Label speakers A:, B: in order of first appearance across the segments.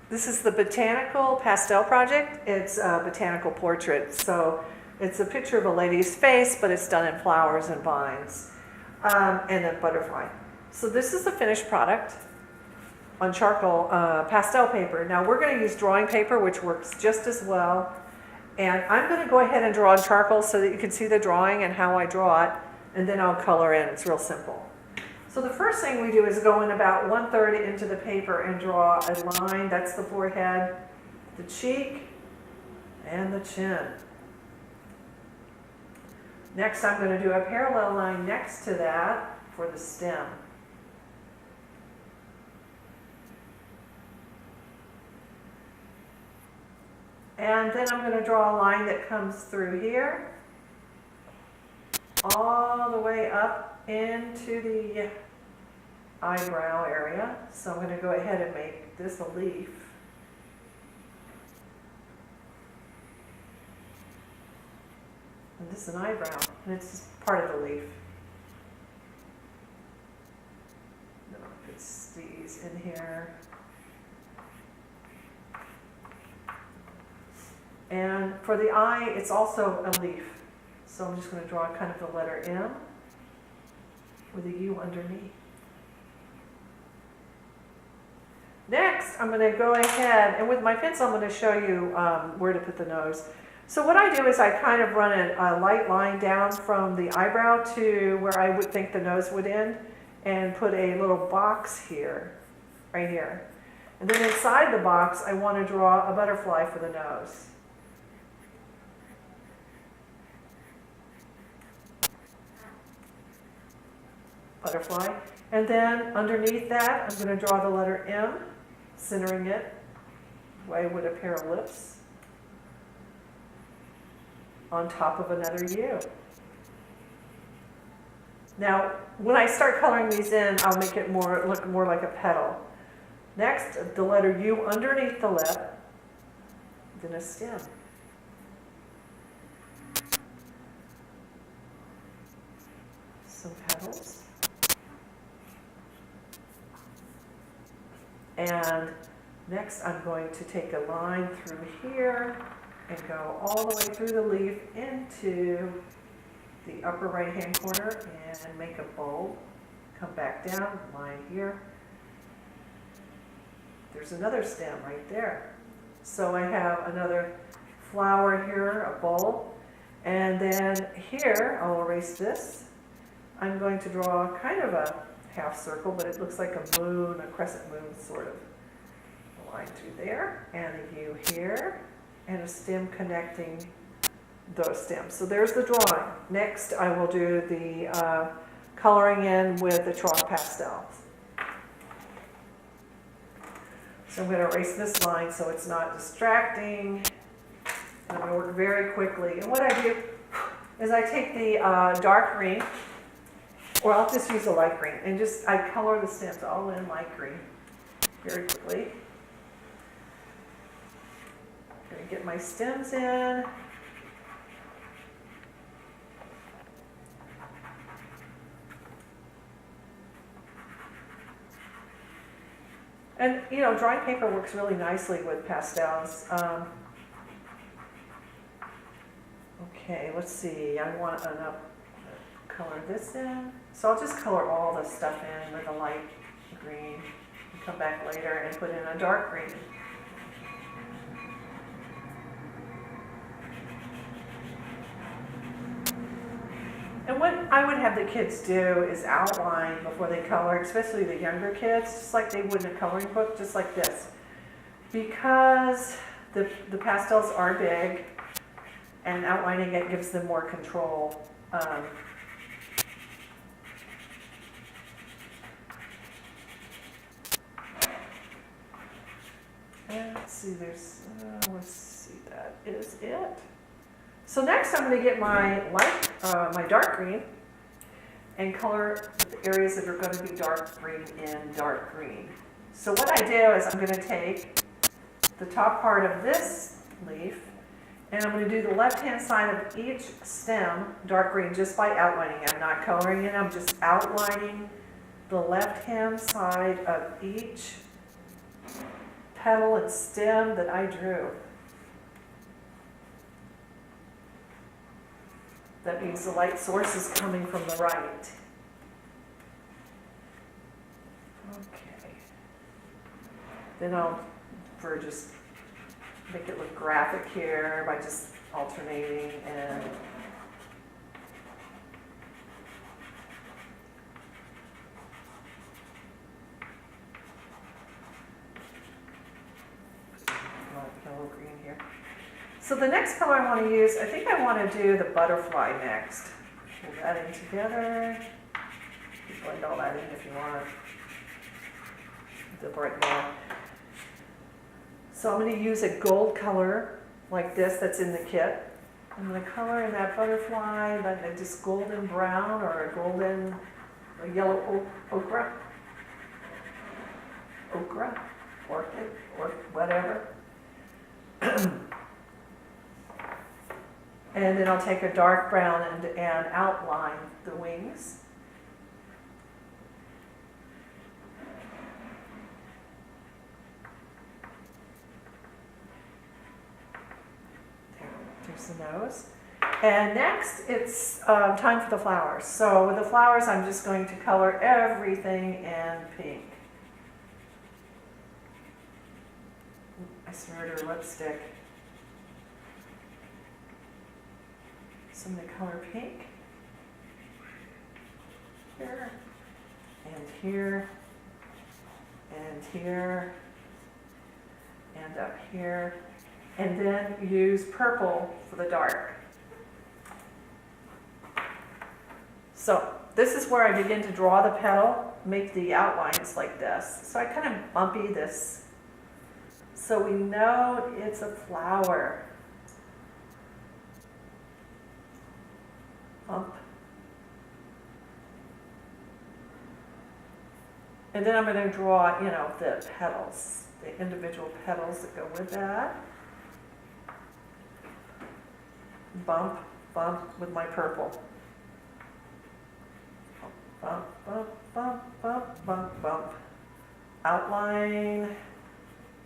A: This is the Botanical Pastel Project. It's a botanical portrait. So it's a picture of a lady's face, but it's done in flowers and vines, and a butterfly. So this is the finished product on charcoal pastel paper. Now we're going to use drawing paper, which works just as well. And I'm going to go ahead and draw on charcoal so that you can see the drawing and how I draw it, and then I'll color in. It's real simple. So the first thing we do is go in about 1/3 into the paper and draw a line. That's the forehead, the cheek, and the chin. Next, I'm going to do a parallel line next to that for the stem. And then I'm going to draw a line that comes through here, all the way up into the eyebrow area. So I'm going to go ahead and make this a leaf. And this is an eyebrow, and it's part of the leaf. Then I'll put these in here. And for the eye, it's also a leaf. So I'm just going to draw kind of the letter M with a U underneath. Next, I'm going to go ahead, and with my pencil, I'm going to show you where to put the nose. So what I do is I kind of run a light line down from the eyebrow to where I would think the nose would end, and put a little box here, right here. And then inside the box, I want to draw a butterfly for the nose. Butterfly. And then underneath that, I'm going to draw the letter M, centering it, the way with a pair of lips, on top of another U. Now, when I start coloring these in, I'll make it look more like a petal. Next, the letter U underneath the lip, then a stem. Some petals. And next I'm going to take a line through here and go all the way through the leaf into the upper right hand corner and make a bulb. Come back down, line here. There's another stem right there. So I have another flower here, a bulb. And then here, I'll erase this. I'm going to draw kind of a half circle, but it looks like a moon, a crescent moon sort of. A line through there, and a U here, and a stem connecting those stems. So there's the drawing. Next, I will do the coloring in with the chalk pastels. So I'm going to erase this line so it's not distracting. I'm going to work very quickly. And what I do is I take the dark green, or I'll just use a light green, and I color the stems all in light green very quickly. I'm going to get my stems in. And, you know, drawing paper works really nicely with pastels. Okay, let's see. I want to color this in. So I'll just color all the stuff in with a light green. And come back later and put in a dark green. And what I would have the kids do is outline before they color, especially the younger kids, just like they would in a coloring book, just like this. Because the pastels are big, and outlining it gives them more control. And let's see, let's see, that is it. So next I'm going to get my my dark green and color the areas that are going to be dark green in dark green. So what I do is I'm going to take the top part of this leaf and I'm going to do the left-hand side of each stem dark green just by outlining. I'm not coloring it, I'm just outlining the left-hand side of each petal and stem that I drew. That means the light source is coming from the right. Okay. Then I'll just make it look graphic here by just alternating and yellow green here. So the next color I want to use, I think I want to do the butterfly next. Pull that in together. You blend all that in if you want. The bright more. So I'm going to use a gold color like this that's in the kit. I'm going to color in that butterfly, like just golden brown or a golden, a yellow ochre, orchid, or whatever. And then I'll take a dark brown and outline the wings. There's the nose. And next, it's time for the flowers. So with the flowers, I'm just going to color everything in pink. I smeared her lipstick. So I'm going to color pink here, and here, and here, and up here, and then use purple for the dark. So this is where I begin to draw the petal, make the outlines like this. So I kind of bumpy this so we know it's a flower. Bump. And then I'm going to draw, the petals, the individual petals that go with that. Bump, bump with my purple. Bump, bump, bump, bump, bump, bump. Outline,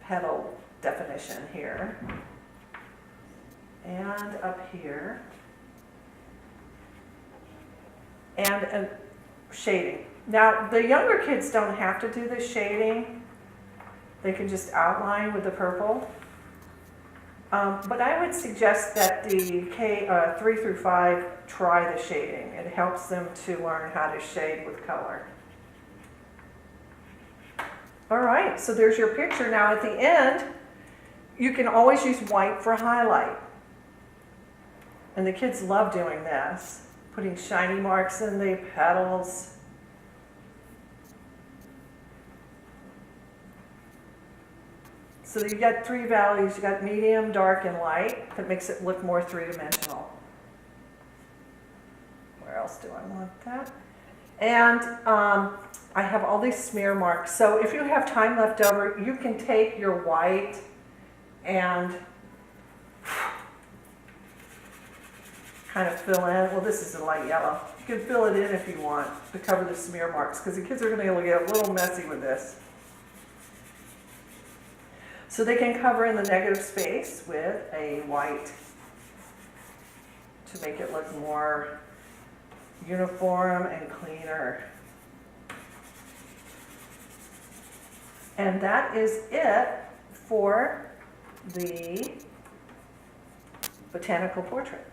A: petal definition here. And up here. And shading. Now, the younger kids don't have to do the shading. They can just outline with the purple. But I would suggest that the K 3 through 5 try the shading. It helps them to learn how to shade with color. All right, so there's your picture. Now at the end, you can always use white for highlight. And the kids love doing this, putting shiny marks in the petals. So you've got three values. You've got medium, dark, and light. That makes it look more three-dimensional. Where else do I want that? And I have all these smear marks. So if you have time left over, you can take your white and kind of fill in. Well, this is a light yellow. You can fill it in if you want to cover the smear marks, because the kids are going to get a little messy with this. So they can cover in the negative space with a white to make it look more uniform and cleaner. And that is it for the botanical portrait.